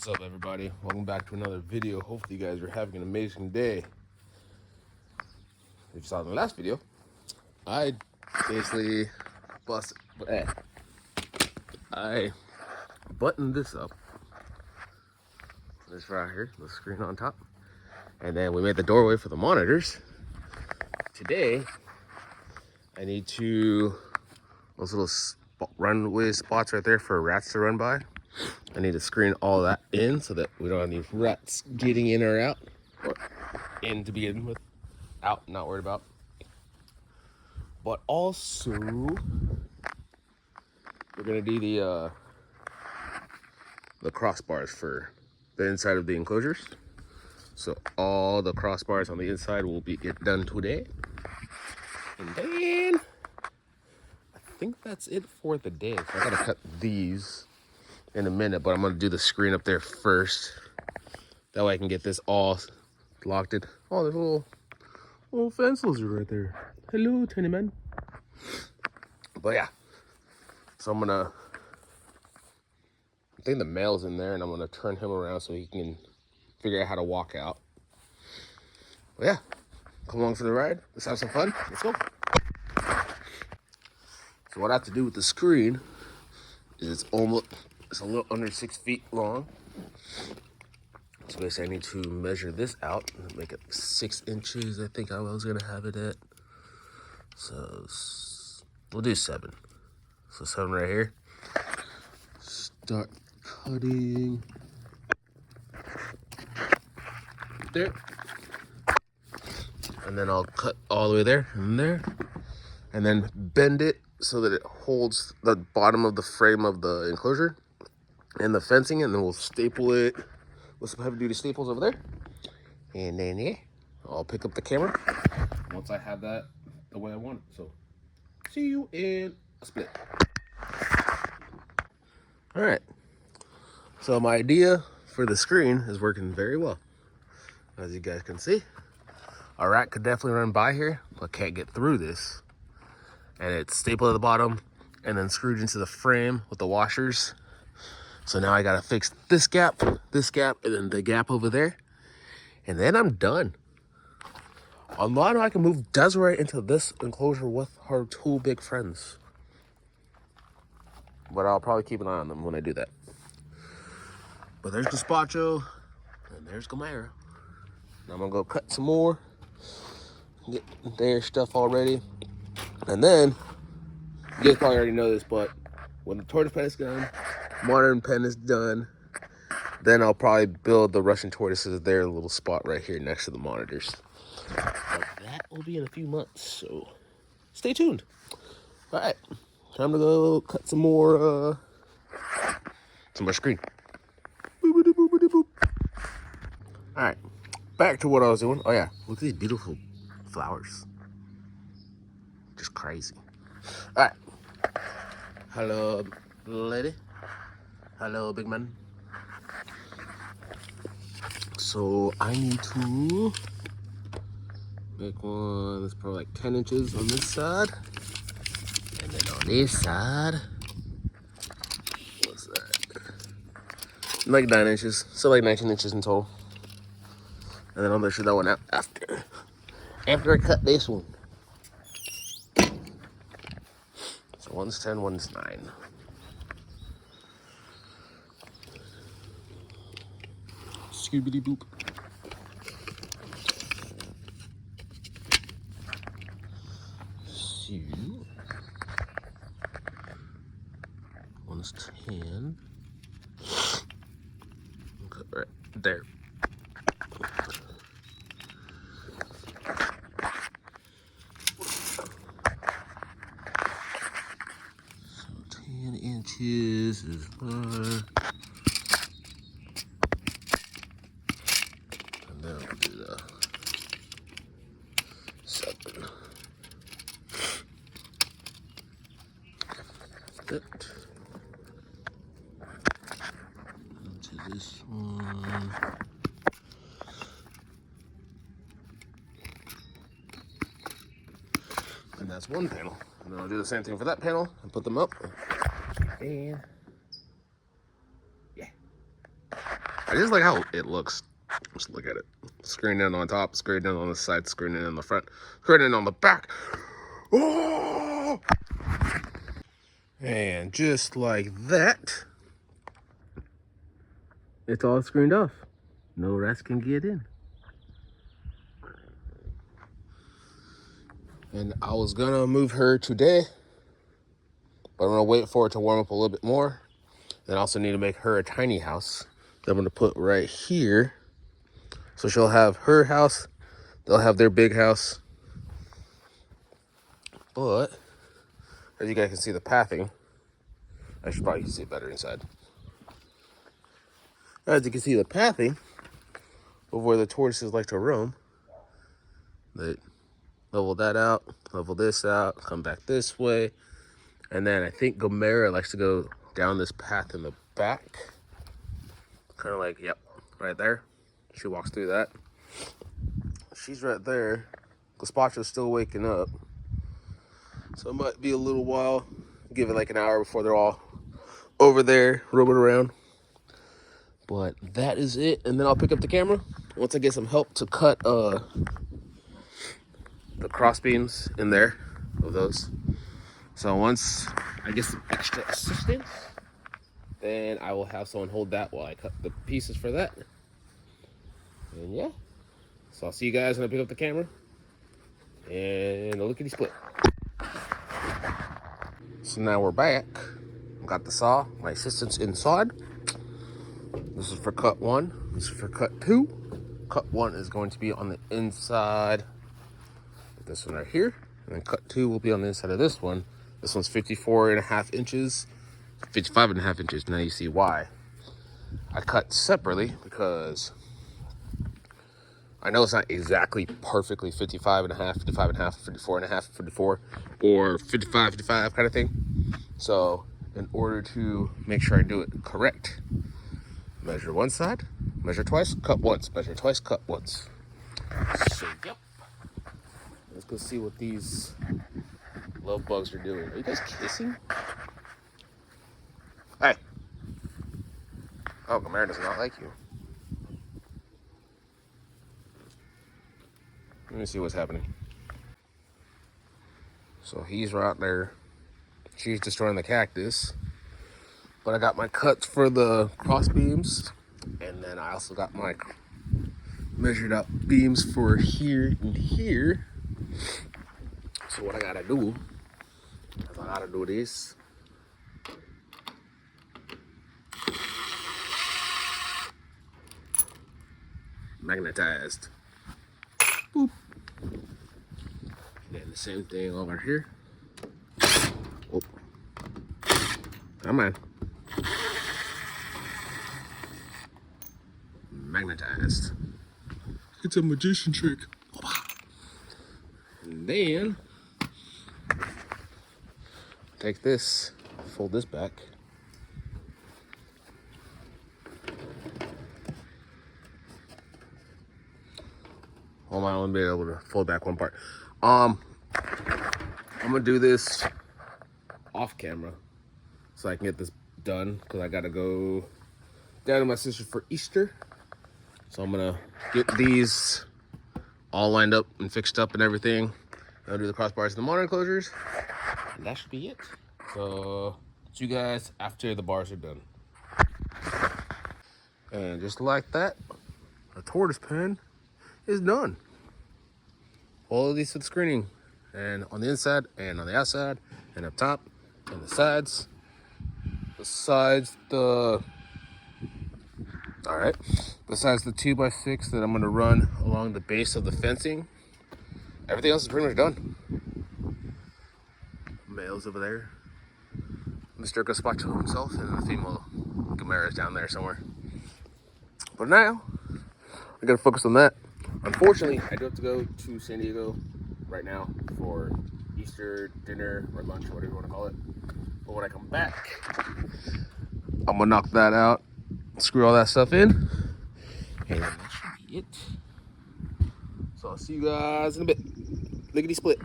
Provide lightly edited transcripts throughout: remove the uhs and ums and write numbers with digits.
What's up, everybody? Welcome back to another video. Hopefully you guys are having an amazing day. If you saw in the last video, I basically I buttoned this up, this right here, the screen on top, and then we made the doorway for the monitors. Today I need those little runway spots right there for rats to run by. I need to screen all that in so that we don't have any rats getting in or out, or in to begin with, out, not worried about. But also, we're gonna do the crossbars for the inside of the enclosures. So all the crossbars on the inside will get done today. And then I think that's it for the day. So I gotta cut these in a minute, but I'm gonna do the screen up there first. That way I can get this all locked in. Oh, there's a little fence lizard right there. Hello, tiny man. But yeah, so I think the male's in there, and I'm gonna turn him around so he can figure out how to walk out. But yeah, come along for the ride. Let's have some fun. Let's go. So what I have to do with the screen is it's a little under 6 feet long. So basically I need to measure this out and make it 6 inches. I think I was gonna have it at. So we'll do 7. So 7 right here. Start cutting. There. And then I'll cut all the way there and there. And then bend it so that it holds the bottom of the frame of the enclosure and the fencing, and then we'll staple it with some heavy duty staples over there. And then yeah, I'll pick up the camera once I have that the way I want it. So see you in a split. All right, so my idea for the screen is working very well. As you guys can see, a rat could definitely run by here, but can't get through this. And it's stapled at the bottom and then screwed into the frame with the washers. So now I gotta fix this gap, and then the gap over there. And then I'm done. On Lano, I can move Desiree into this enclosure with her 2 big friends. But I'll probably keep an eye on them when I do that. But there's Gazpacho, and there's Gamera. Now I'm gonna go cut some more, get their stuff all ready. And then, you guys probably already know this, but when the tortoise pen is done, modern pen is done, then I'll probably build the Russian tortoises their little spot right here next to the monitors. But that will be in a few months, so stay tuned. All right, time to go cut some more screen. Boop. All right, back to what I was doing. Oh yeah, look at these beautiful flowers. Just crazy. All right. Hello, lady. Hello, big man. So I need to make one that's probably like 10 inches on this side. And then on this side, what's that? Like 9 inches. So like 19 inches in total. And then I'll measure that one out after I cut this one. So one's 10, one's 9. Scoobity boop. So one's 10. Cut right there. So 10 inches is fine. And then I'll do the 7. That. Into this one. And that's one panel. And then I'll do the same thing for that panel and put them up. And yeah. I just like how it looks. Just look at it. Screen in on top, screen in on the side, screen in on the front, screen in on the back. Oh! And just like that, it's all screened off. No rats can get in. And I was gonna move her today, but I'm gonna wait for it to warm up a little bit more. Then I also need to make her a tiny house that I'm gonna put right here. So she'll have her house, they'll have their big house. But as you guys can see the pathing, I should probably see it better inside. As you can see the pathing of where the tortoises like to roam. They level that out, level this out, come back this way. And then I think Gomera likes to go down this path in the back. Kind of like, yep, right there. She walks through that. She's right there. Gazpacho's still waking up. So it might be a little while. Give it like an hour before they're all over there roaming around. But that is it. And then I'll pick up the camera once I get some help to cut the cross beams in there of those. So once I get some extra assistance, then I will have someone hold that while I cut the pieces for that. And yeah. So I'll see you guys when I pick up the camera. And a lickety split. So now we're back. Got the saw. My assistant's inside. This is for cut 1. This is for cut 2. Cut 1 is going to be on the inside of this one right here. And then cut 2 will be on the inside of this one. This one's 54.5 inches. 55.5 inches. Now you see why. I cut separately because I know it's not exactly perfectly 55.5, 55.5, 54.5, 54, or 55, 55 kind of thing. So in order to make sure I do it correct, measure one side, measure twice, cut once, measure twice, cut once. So yep. Let's go see what these love bugs are doing. Are you guys kissing? Hey. Oh, Gomera does not like you. Let me see what's happening. So he's right there. She's destroying the cactus. But I got my cuts for the cross beams. And then I also got my measured out beams for here and here. So what I gotta do is I gotta do this. Magnetized. Boop. And then the same thing over here. Oh. Come on. Magnetized. It's a magician trick. And then take this, fold this back. Hold on, let me be able to fold back one part. I'm gonna do this off camera so I can get this done because I gotta go down to my sister for Easter. So I'm gonna get these all lined up and fixed up and everything. I'll do the crossbars and the monitor enclosures, and that should be it. So see you guys after the bars are done. And just like that, the tortoise pen is done. All of these for the screening, and on the inside and on the outside and up top and the sides. Besides the 2x6 that I'm gonna run along the base of the fencing, everything else is pretty much done. Male's over there, Mr. Gazpacho himself, and the female Gomera is down there somewhere. But now I gotta focus on that. Unfortunately, I do have to go to San Diego right now for Easter dinner or lunch or whatever you want to call it. But when I come back, I'm gonna knock that out, screw all that stuff in, and that should be it. So I'll see you guys in a bit. Lickety split.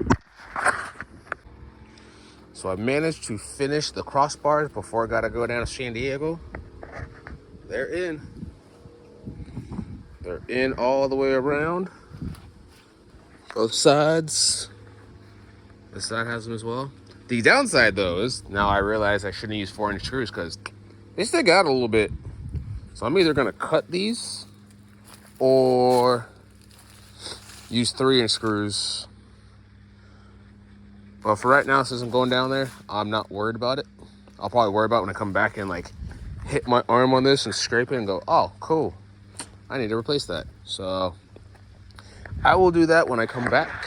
So I managed to finish the crossbars before I gotta go down to San Diego. They're in. They're in all the way around. Both sides. This side has them as well. The downside though is now I realize I shouldn't use 4-inch screws because they stick out a little bit. So I'm either gonna cut these or use 3-inch screws. But for right now, since I'm going down there, I'm not worried about it. I'll probably worry about it when I come back and like hit my arm on this and scrape it and go, oh, cool. I need to replace that. So I will do that when I come back.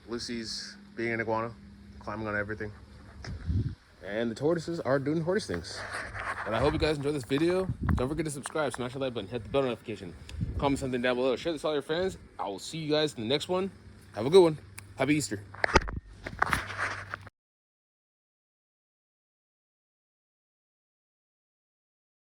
Lucy's being an iguana, climbing on everything. And the tortoises are doing tortoise things. But I hope you guys enjoyed this video. Don't forget to subscribe, smash the like button, hit the bell notification, comment something down below, share this with all your friends. I will see you guys in the next one. Have a good one. Happy Easter.